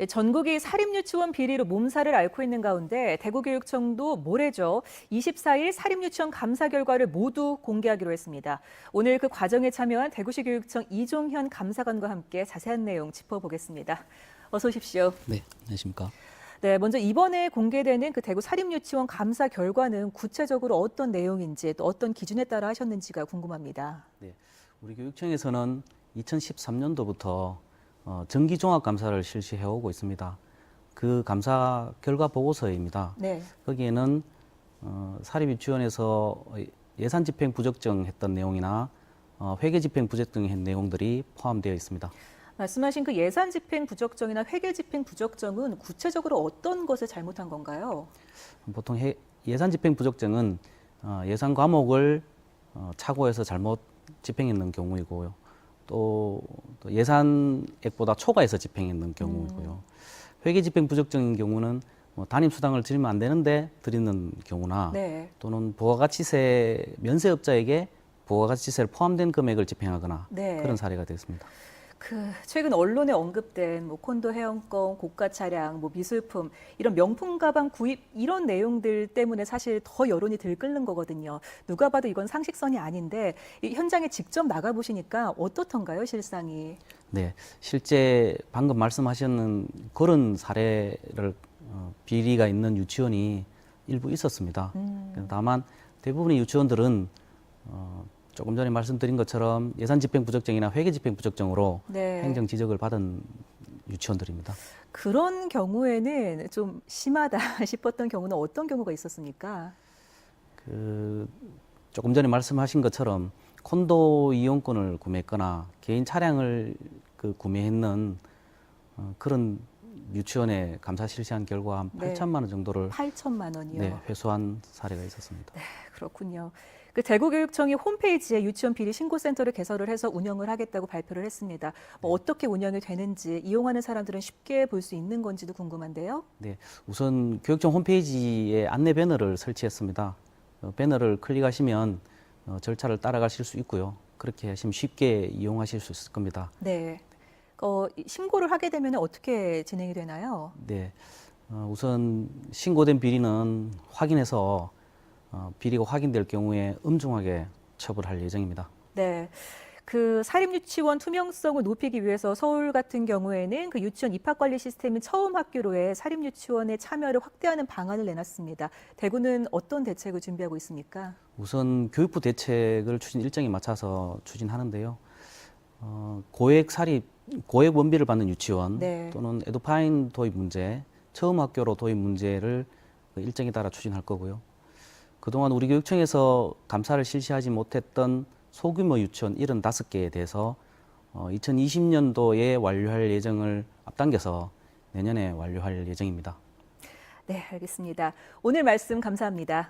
네, 전국이 사립유치원 비리로 몸살을 앓고 있는 가운데 대구교육청도 모레죠. 24일 사립유치원 감사 결과를 모두 공개하기로 했습니다. 오늘 그 과정에 참여한 대구시 교육청 이종현 감사관과 함께 자세한 내용 짚어보겠습니다. 어서 오십시오. 네, 안녕하십니까. 네, 먼저 이번에 공개되는 그 대구 사립유치원 감사 결과는 구체적으로 어떤 내용인지 또 어떤 기준에 따라 하셨는지가 궁금합니다. 네, 우리 교육청에서는 2013년도부터 정기 종합 감사를 실시해 오고 있습니다. 그 감사 결과 보고서입니다. 네. 거기에는 사립유치원에서 예산 집행 부적정했던 내용이나 회계 집행 부적정한 내용들이 포함되어 있습니다. 말씀하신 그 예산 집행 부적정이나 회계 집행 부적정은 구체적으로 어떤 것을 잘못한 건가요? 보통 예산 집행 부적정은 예산 과목을 착오해서 잘못 집행했는 경우이고요. 또 예산액보다 초과해서 집행했는 경우이고요. 회계 집행 부적정인 경우는 담임 수당을 드리면 안 되는데 드리는 경우나 네. 또는 부가가치세 면세업자에게 부가가치세를 포함된 금액을 집행하거나 네. 그런 사례가 되겠습니다. 최근 언론에 언급된 콘도 회원권, 고가 차량, 미술품 이런 명품 가방 구입 이런 내용들 때문에 사실 더 여론이 들끓는 거거든요. 누가 봐도 이건 상식선이 아닌데 이 현장에 직접 나가 보시니까 어떻던가요, 실상이? 네, 실제 방금 말씀하셨는 그런 사례를 비리가 있는 유치원이 일부 있었습니다. 다만 대부분의 유치원들은 조금 전에 말씀드린 것처럼 예산 집행 부적정이나 회계 집행 부적정으로 네. 행정 지적을 받은 유치원들입니다. 그런 경우에는 좀 심하다 싶었던 경우는 어떤 경우가 있었습니까? 조금 전에 말씀하신 것처럼 콘도 이용권을 구매했거나 개인 차량을 구매했는 그런 유치원에 감사 실시한 결과 한 네. 8천만 원 정도를 8천만 원이요. 네, 회수한 사례가 있었습니다. 네, 그렇군요. 그 대구교육청이 홈페이지에 유치원 비리 신고센터를 개설을 해서 운영을 하겠다고 발표를 했습니다. 어떻게 운영이 되는지 이용하는 사람들은 쉽게 볼 수 있는 건지도 궁금한데요. 네, 우선 교육청 홈페이지에 안내 배너를 설치했습니다. 배너를 클릭하시면 절차를 따라가실 수 있고요. 그렇게 하시면 쉽게 이용하실 수 있을 겁니다. 네. 신고를 하게 되면 어떻게 진행이 되나요? 네, 우선 신고된 비리는 확인해서 비리가 확인될 경우에 엄중하게 처벌할 예정입니다. 네. 그 사립유치원 투명성을 높이기 위해서 서울 같은 경우에는 그 유치원 입학관리 시스템인 처음 학교로의 사립유치원의 참여를 확대하는 방안을 내놨습니다. 대구는 어떤 대책을 준비하고 있습니까? 우선 교육부 대책을 추진 일정에 맞춰서 추진하는데요. 고액 원비를 받는 유치원 네. 또는 에듀파인 도입 문제, 처음 학교로 도입 문제를 일정에 따라 추진할 거고요. 그동안 우리 교육청에서 감사를 실시하지 못했던 소규모 유치원 75개에 대해서 2020년도에 완료할 예정을 앞당겨서 내년에 완료할 예정입니다. 네, 알겠습니다. 오늘 말씀 감사합니다.